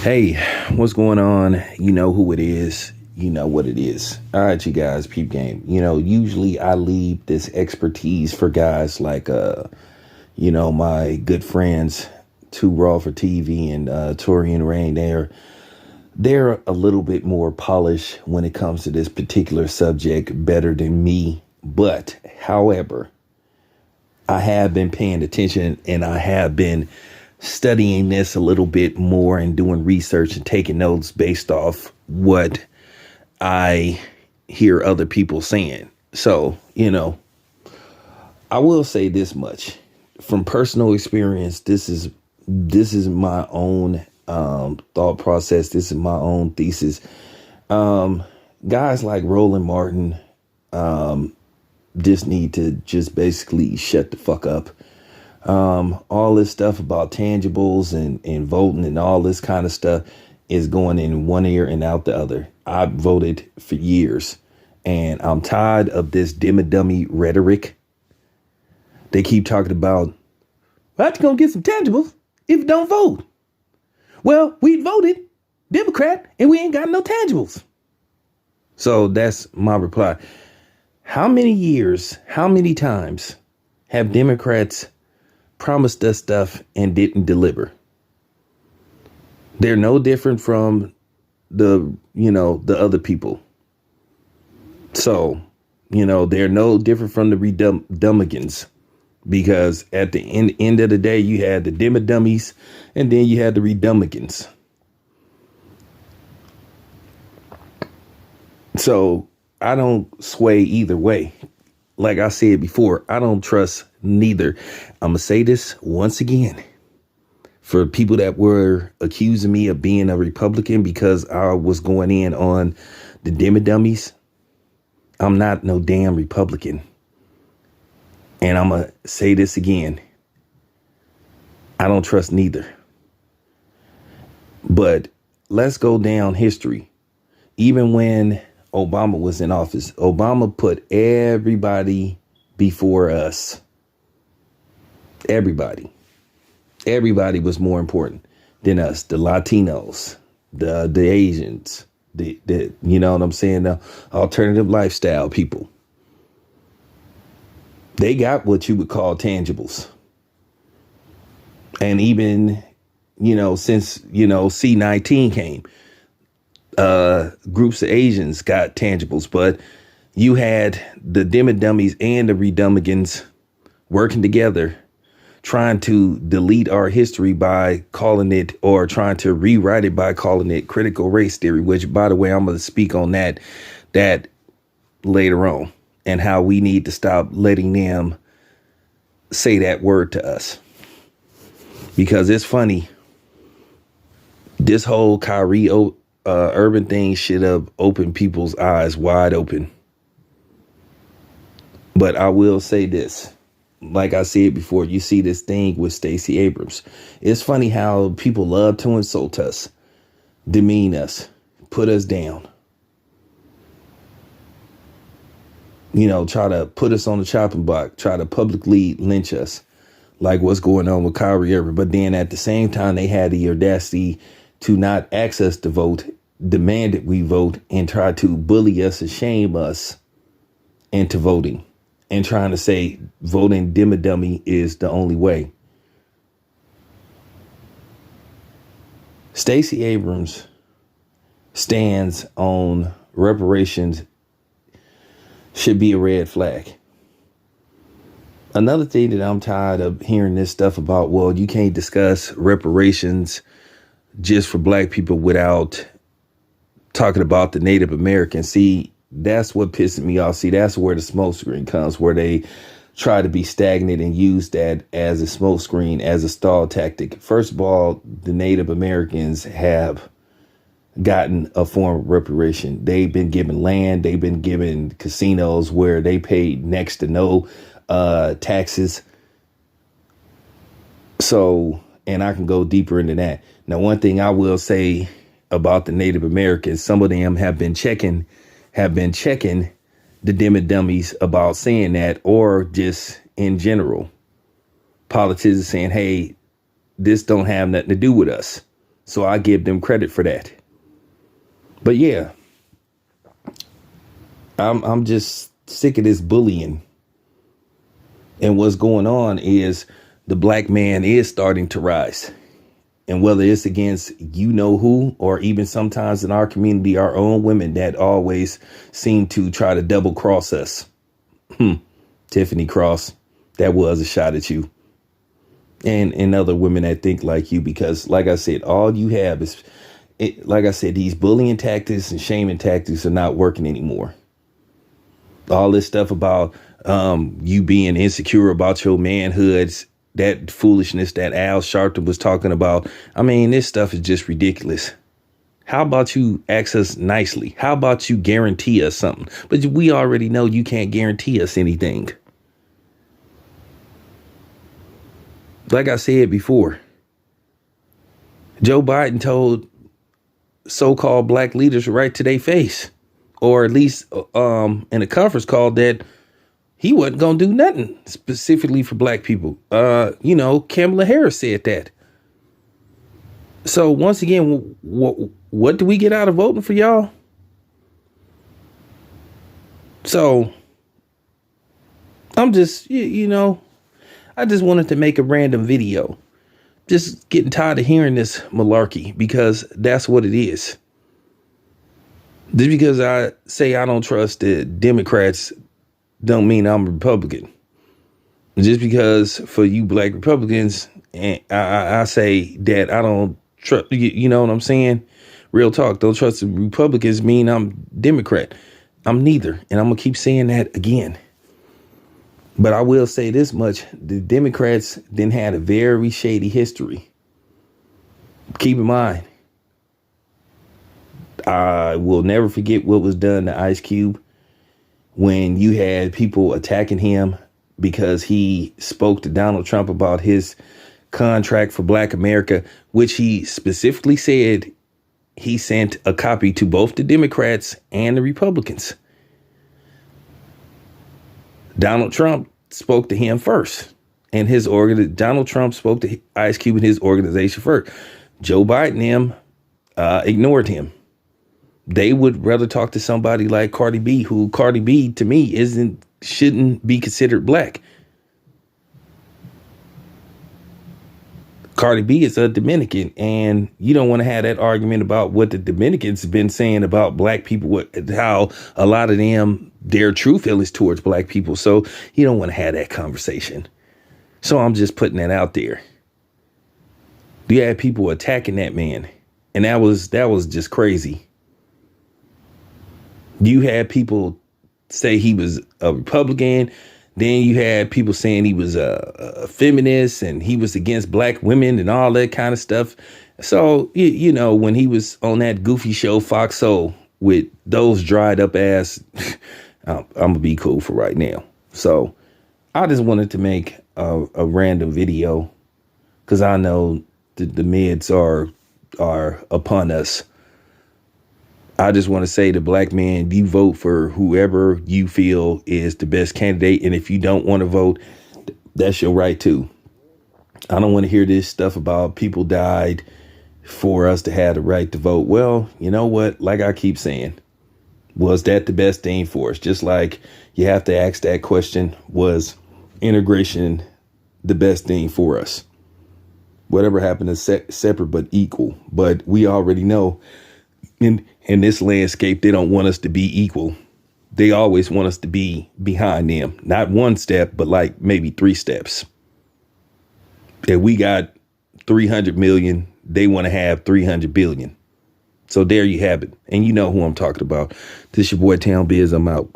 Hey, what's going on? You know who it is. You know what it is. All right, you guys, peep game. Usually I leave this expertise for guys like, my good friends, Too Raw for TV and Tori and Rain. They're a little bit more polished when it comes to this particular subject, better than me. But, however, I have been paying attention and I have been studying this a little bit more and doing research and taking notes based off what I hear other people saying. So, I will say this much from personal experience. This is my own thought process. This is my own thesis. Guys like Roland Martin just need to just basically shut the fuck up. All this stuff about tangibles and voting and all this kind of stuff is going in one ear and out the other. I voted for years and I'm tired of this dummy rhetoric. They keep talking about, well, you gonna get some tangibles if you don't vote. Well, we voted Democrat and we ain't got no tangibles. So that's my reply. How many years, how many times have Democrats promised us stuff and didn't deliver? They're no different from the other people. So, they're no different from the Redummigans, because at the end of the day, you had the Dimmadummies and then you had the Redummigans. So I don't sway either way. Like I said before, I don't trust neither. I'm going to say this once again. For people that were accusing me of being a Republican because I was going in on the Dimmadummies, I'm not no damn Republican. And I'm going to say this again. I don't trust neither. But let's go down history. Even when Obama was in office, Obama put everybody before us. Everybody was more important than us. The Latinos, the Asians, the you know what I'm saying? The alternative lifestyle people. They got what you would call tangibles. And even, since, C-19 came, groups of Asians got tangibles, but you had the Dimmadummies and the Redummigans working together, trying to delete our history by calling it, or trying to rewrite it by calling it critical race theory, which, by the way, I'm going to speak on that later on, and how we need to stop letting them say that word to us. Because it's funny, this whole Kyrie Urban thing should have opened people's eyes wide open. But I will say this. Like I said before, you see this thing with Stacey Abrams. It's funny how people love to insult us, demean us, put us down. Try to put us on the chopping block, try to publicly lynch us, like what's going on with Kyrie Irving. But then at the same time, they had the audacity to not ask us to vote, demand that we vote, and try to bully us and shame us into voting. And trying to say voting Dimmadummy is the only way. Stacey Abrams stands on reparations should be a red flag. Another thing that I'm tired of hearing this stuff about, well, you can't discuss reparations just for black people without talking about the Native Americans. See, that's what pisses me off. See, that's where the smoke screen comes, where they try to be stagnant and use that as a smoke screen, as a stall tactic. First of all, the Native Americans have gotten a form of reparation. They've been given land. They've been given casinos where they paid next to no taxes. So, and I can go deeper into that. Now, one thing I will say about the Native Americans, some of them have been checking the Dimmadummies about saying that, or just in general, politicians saying, hey, this don't have nothing to do with us. So I give them credit for that. But yeah, I'm just sick of this bullying. And what's going on is the black man is starting to rise. And whether it's against you know who, or even sometimes in our community, our own women that always seem to try to double cross us. Tiffany Cross, that was a shot at you. And other women that think like you, because like I said, all you have is, like I said, these bullying tactics and shaming tactics are not working anymore. All this stuff about you being insecure about your manhoods, that foolishness that Al Sharpton was talking about. I mean, this stuff is just ridiculous. How about you ask us nicely? How about you guarantee us something? But we already know you can't guarantee us anything. Like I said before, Joe Biden told so-called black leaders right to their face, or at least in a conference call, that he wasn't going to do nothing specifically for black people. Kamala Harris said that. So once again, what do we get out of voting for y'all? So I'm just, I just wanted to make a random video. Just getting tired of hearing this malarkey, because that's what it is. Just because I say I don't trust the Democrats don't mean I'm a Republican. Just because for you black Republicans, and I say that I don't trust, you know what I'm saying? Real talk, don't trust the Republicans mean I'm Democrat. I'm neither. And I'm going to keep saying that again. But I will say this much. The Democrats then had a very shady history. Keep in mind, I will never forget what was done to Ice Cube when you had people attacking him because he spoke to Donald Trump about his contract for Black America, which he specifically said he sent a copy to both the Democrats and the Republicans. Donald Trump spoke to him first, and Donald Trump spoke to Ice Cube and his organization first. Joe Biden ignored him. They would rather talk to somebody like Cardi B, who Cardi B to me shouldn't be considered black. Cardi B is a Dominican, and you don't want to have that argument about what the Dominicans have been saying about black people, how a lot of them, their true feelings towards black people. So you don't want to have that conversation. So I'm just putting that out there. You had people attacking that man, and that was just crazy. You had people say he was a Republican. Then you had people saying he was a feminist and he was against black women and all that kind of stuff. So, when he was on that goofy show, Fox Soul, with those dried up ass, I'm going to be cool for right now. So I just wanted to make a random video because I know the mids are upon us. I just want to say to black men, you vote for whoever you feel is the best candidate. And if you don't want to vote, that's your right too. I don't want to hear this stuff about people died for us to have the right to vote. Well, you know what? Like I keep saying, was that the best thing for us? Just like you have to ask that question, was integration the best thing for us? Whatever happened is separate but equal. But we already know in this landscape, they don't want us to be equal. They always want us to be behind them. Not one step, but like maybe 3 steps. If we got 300 million, they want to have 300 billion. So there you have it. And you know who I'm talking about. This your boy Town Biz. I'm out.